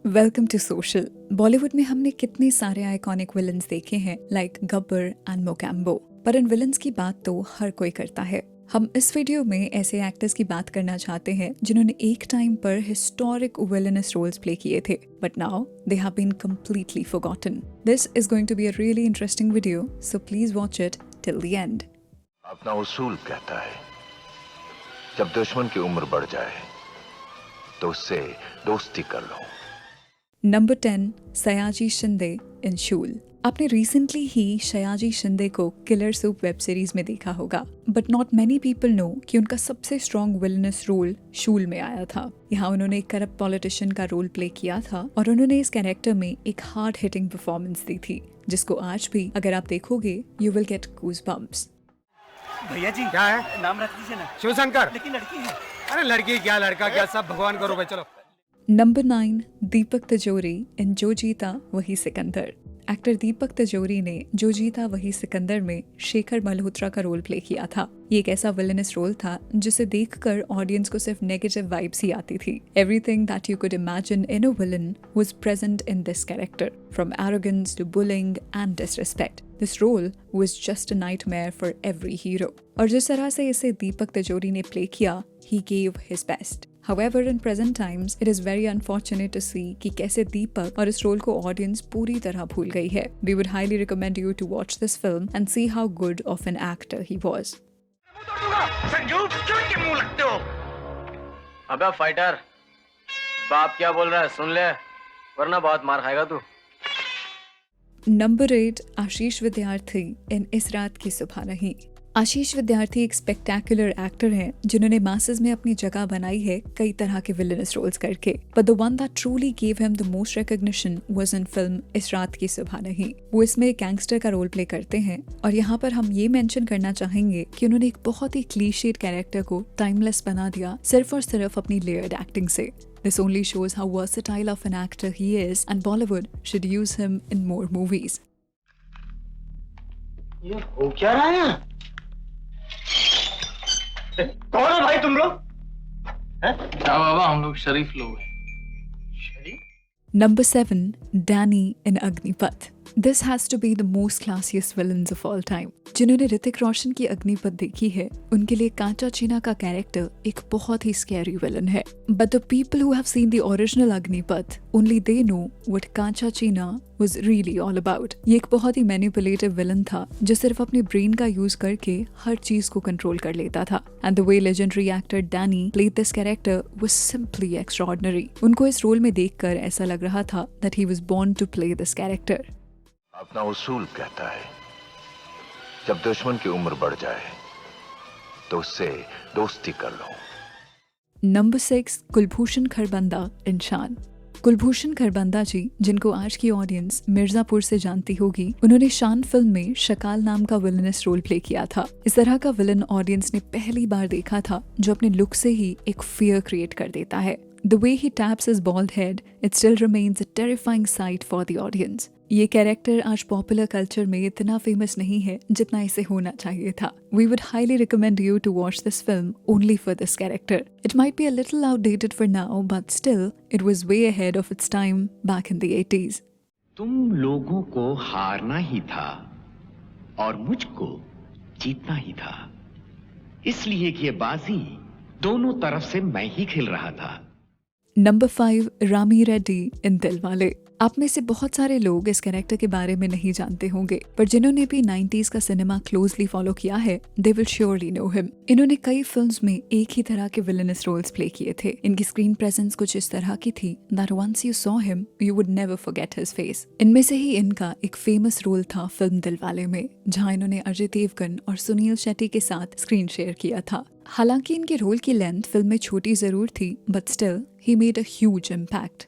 Welcome to social. Bollywood में हमने कितने सारे आइकॉनिक विलन्स देखे हैं लाइक गब्बर एंड मोकैम्बो, पर इन विलन्स की बात तो हर कोई करता है। हम इस वीडियो में ऐसे एक्टर्स की बात करना चाहते हैं जिन्होंने एक टाइम पर हिस्टोरिक विलनस रोल्स प्ले किए थे, but now they have been completely forgotten. This is going to be a really interesting video, so please watch it till the end. अपना उसूल कहता है जब दुश्मन की उम्र बढ़ जाए तो उससे दोस्ती कर लो। नंबर 10, सयाजी शिंदे इन शूल। आपने रिसेंटली ही सयाजी शिंदे को किलर सूप वेब सीरीज में देखा होगा, but not many people know कि उनका सबसे स्ट्रॉन्ग विलनस रोल शूल में आया था। यहाँ उन्होंने एक करप्ट पॉलिटिशियन का रोल प्ले किया था और उन्होंने इस कैरेक्टर में एक हार्ड हिटिंग परफॉर्मेंस दी थी, जिसको आज भी अगर आप देखोगे यू विल गेट गूज़बम्प्स। भैया जी क्या है? नाम रख दीजिए ना। शिवशंकर। लेकिन लड़की है। अरे लड़की क्या लड़का क्या, सब भगवान करो भाई। चलो। नंबर 9, दीपक तिजोरी इन जो जीता वही सिकंदर। एक्टर दीपक तिजोरी ने जो जीता वही सिकंदर में शेखर मल्होत्रा का रोल प्ले किया था। ये एक ऐसा विलनस रोल था जिसे देखकर ऑडियंस को सिर्फ नेगेटिव वाइब्स ही आती थी। Everything that you could imagine in a villain was present in this character, from arrogance to bullying and disrespect. This role was just a nightmare for every hero. और जिस तरह से इसे दीपक तिजोरी ने प्ले किया, he gave his best. However, in present times, it is very unfortunate to see कि कैसे दीपक और इस रोल को ऑडियंस पूरी तरह भूल गई है। We would highly recommend you to watch this film and see how good of an actor he was. Sanju, क्यों इनके मुंह लगते हो? अबे फाइटर, बाप क्या बोल रहा है सुन ले, वरना बहुत मार खाएगा तू। Number 8, आशीष विद्यार्थी इन इस रात की सुबह नहीं। आशीष विद्यार्थी एक स्पेक्टेकुलर एक्टर हैं जिन्होंने मासेस में अपनी जगह बनाई है कई तरह के विलनस रोल्स करके, but the one that truly gave him the most recognition was in film इस रात की सुबह नहीं। वो इसमें एक गैंगस्टर का रोल प्ले करते हैं और यहाँ पर हम ये मेंशन करना चाहेंगे कि उन्होंने एक बहुत ही क्लीशेड कैरेक्टर को टाइमलेस बना दिया सिर्फ और सिर्फ अपनी लेयर्ड एक्टिंग से। This only shows how versatile of an actor he is and Bollywood should use him in more movies. ये हो क्या रहा है? कौन है भाई तुम लोग? क्या बाबा, हम लोग शरीफ लोग हैं। Number 7, Danny in Agnipath. This has to be the most classiest villains of all time. जिन्होंने ऋतिक रोशन की अग्निपथ देखी है, उनके लिए कांचा चीना का कैरेक्टर एक बहुत ही स्कैरी विलन है। But the people who have seen the original Agneepath, only they know what Kancha Cheena was really all about. ये एक बहुत ही मैनिपुलेटिव विलन था जो सिर्फ अपने ब्रेन का यूज करके हर चीज को कंट्रोल कर लेता था। And the way legendary actor Danny played this character was simply extraordinary. उनको इस रोल में देखकर ऐसा लग रहा था that he was born to play this character. अपना उसूल कहता है जब दुश्मन की उम्र बढ़ जाए तो उससे दोस्ती कर लो। नंबर 6, कुलभूषण खरबंदा इन शान। कुलभूषण खरबंदा जी, जिनको आज की ऑडियंस मिर्जापुर से जानती होगी, उन्होंने शान फिल्म में शकाल नाम का विलनस रोल प्ले किया था। इस तरह का विलन ऑडियंस ने पहली बार देखा था जो अपने लुक से ही एक फियर क्रिएट कर देता है। The way he taps his bald head, it still remains a terrifying sight for the audience. ये कैरेक्टर आज पॉपुलर कल्चर में इतना फेमस नहीं है जितना इसे होना चाहिए था। We would highly recommend you to watch this film only for this character. It might be a little outdated for now, but still, it was way ahead of its time back in the 80s. तुम लोगों को हारना ही था और मुझको जीतना ही था, इसलिए कि ये बाजी दोनों तरफ से मैं ही खेल रहा था। नंबर 5, रामी रेड्डी इन दिलवाले। आप में से बहुत सारे लोग इस कैरेक्टर के बारे में नहीं जानते होंगे, पर जिन्होंने भी 90s का सिनेमा क्लोजली फॉलो किया है, they will surely know him. इन्होंने कई फिल्म्स में एक ही तरह के विलनस रोल्स प्ले किए थे। इनकी स्क्रीन प्रेजेंस कुछ इस तरह की थी that once you saw him you would never forget his face. इनमें से ही इनका एक फेमस रोल था फिल्म दिलवाले में, जहाँ इन्होंने अजय देवगन और सुनील शेट्टी के साथ स्क्रीन शेयर किया था। हालांकि इनके रोल की लेंथ फिल्म में छोटी जरूर थी, but still he made a huge impact.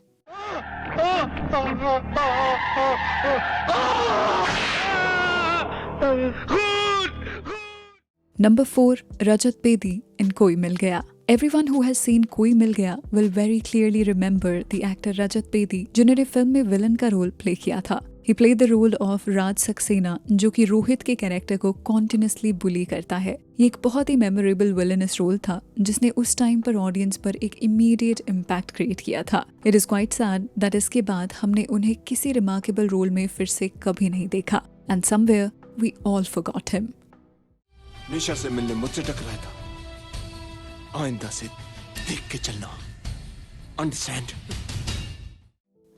Number 4, Rajat Bedi in कोई मिल गया। Everyone who has seen कोई मिल गया will very clearly remember the actor रजत बेदी, जिन्होंने फिल्म में विलन का रोल प्ले किया था। He played the role of Raj Saxena, जो कि रोहित के कैरेक्टर को कॉन्टिन्यूसली बुली करता है। ये एक बहुत ही मेमोरेबल विलेनस रोल था जिसने उस टाइम पर ऑडियंस पर एक इमीडिएट इम्पैक्ट क्रिएट किया था। It is quite sad that इसके बाद हमने उन्हें किसी रिमार्केबल रोल में फिर से कभी नहीं देखा, and somewhere we all forgot him. Nisha से मिलने मुझसे टकराया था, आइंदा से देख के चलना, अंडरस्टैंड?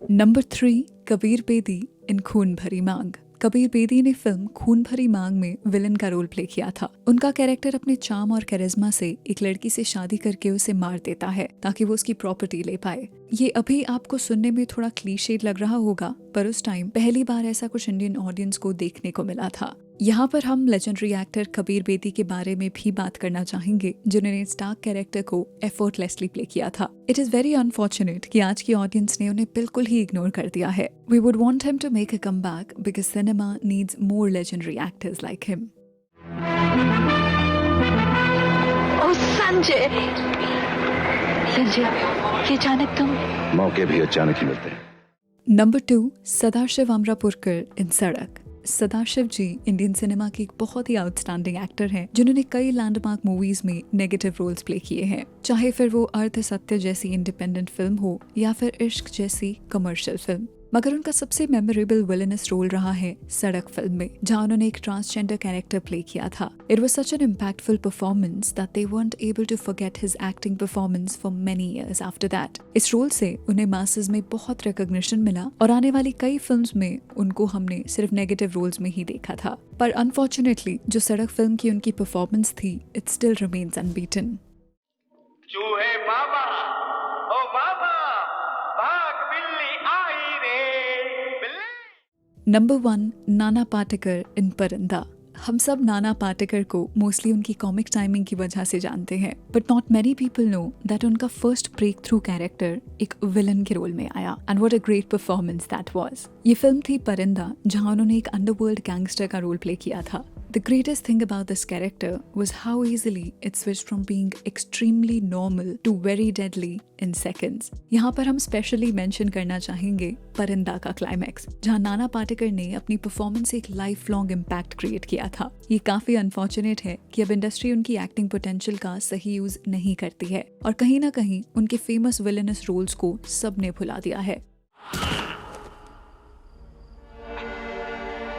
नंबर 3, कबीर बेदी इन खून भरी मांग। कबीर बेदी ने फिल्म खून भरी मांग में विलन का रोल प्ले किया था। उनका कैरेक्टर अपने चार्म और कैरिज्मा से एक लड़की से शादी करके उसे मार देता है ताकि वो उसकी प्रॉपर्टी ले पाए। ये अभी आपको सुनने में थोड़ा क्लीशेड लग रहा होगा, पर उस टाइम पहली बार ऐसा कुछ इंडियन ऑडियंस को देखने को मिला था। यहाँ पर हम लेजेंडरी एक्टर कबीर बेदी के बारे में भी बात करना चाहेंगे, जिन्होंने स्टार्क कैरेक्टर को एफर्टलेसली प्ले किया था। इट इज वेरी अनफॉर्चुनेट कि आज की ऑडियंस ने उन्हें बिल्कुल ही इग्नोर कर दिया है। We would want him to make a comeback because cinema needs more legendary actors like him. ओ संजय, ये अचानक तुम? मौके भी अचानक ही मिलते हैं। नंबर 2, सदाशिव अमरापुरकर इन सड़क। सदाशिव जी इंडियन सिनेमा के एक बहुत ही आउटस्टैंडिंग एक्टर हैं, जिन्होंने कई लैंडमार्क मूवीज में नेगेटिव रोल्स प्ले किए हैं, चाहे फिर वो अर्थ सत्य जैसी इंडिपेंडेंट फिल्म हो या फिर इश्क जैसी कमर्शियल फिल्म। मगर उनका सबसे मेमोरेबल विलेनस रोल रहा है सड़क फिल्म में, जहां उन्होंने एक ट्रांसजेंडर कैरेक्टर प्ले किया था। It was such an impactful performance that they weren't able to forget his acting performance for many years after that। इस रोल से उन्हें मासेस में बहुत रिकॉग्निशन मिला और आने वाली कई फिल्म्स में उनको हमने सिर्फ नेगेटिव रोल्स में ही देखा था। पर अनफॉर्चुनेटली जो सड़क फिल्म की उनकी परफॉर्मेंस थी, इट स्टिल रिमेन्स अनबीटन। चूहे बाबा, ओ बाबा, भाग बिल्ली आई रे बिल्ली। नंबर 1, नाना पाटेकर इन परिंदा। हम सब नाना पाटेकर को मोस्टली उनकी कॉमिक टाइमिंग की वजह से जानते हैं, but not many people know that उनका फर्स्ट ब्रेक थ्रू कैरेक्टर एक विलन के रोल में आया, and what a great performance that was. ये फिल्म थी परिंदा, जहां उन्होंने एक अंडरवर्ल्ड गैंगस्टर का रोल प्ले किया था। The greatest thing about this character was how easily it switched from being extremely normal to very deadly in seconds। यहाँ पर हम स्पेशली मेंशन करना चाहेंगे परिंदा का क्लाइमैक्स, जहाँ नाना पाटेकर ने अपनी परफॉर्मेंस से एक लाइफ लॉन्ग इम्पैक्ट क्रिएट किया था। ये काफी अनफॉर्चुनेट है कि अब इंडस्ट्री उनकी एक्टिंग पोटेंशियल का सही यूज नहीं करती है और कहीं ना कहीं उनके फेमस विलेनस रोल्स को सबने भुला दिया है।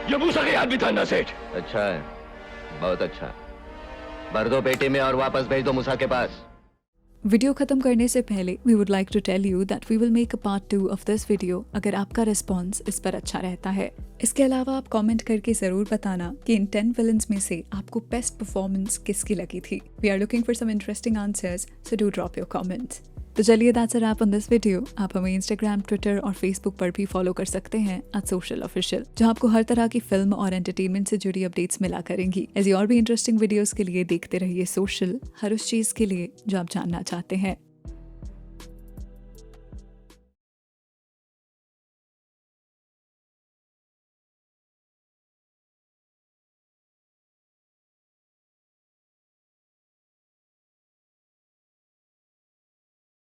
ये मूसा के आदमी था ना सेठ? अच्छा है, बहुत अच्छा। भर दो पेटी में और वापस भेज दो मूसा के पास। वीडियो खत्म करने से पहले we would like to tell you that we will make a part 2 of this video अगर आपका रिस्पॉन्स इस पर अच्छा रहता है। इसके अलावा आप कमेंट करके जरूर बताना कि इन 10 विलन्स में से आपको बेस्ट परफॉर्मेंस किसकी लगी थी। We are looking for some interesting answers, so do drop your comments. तो चलिए that's a wrap on this video. आप हमें इंस्टाग्राम, ट्विटर और फेसबुक पर भी फॉलो कर सकते हैं @socialofficial, जहां आपको हर तरह की फिल्म और एंटरटेनमेंट से जुड़ी अपडेट्स मिला करेंगी। ऐसी और भी इंटरेस्टिंग वीडियोस के लिए देखते रहिए सोशल, हर उस चीज के लिए जो आप जानना चाहते हैं।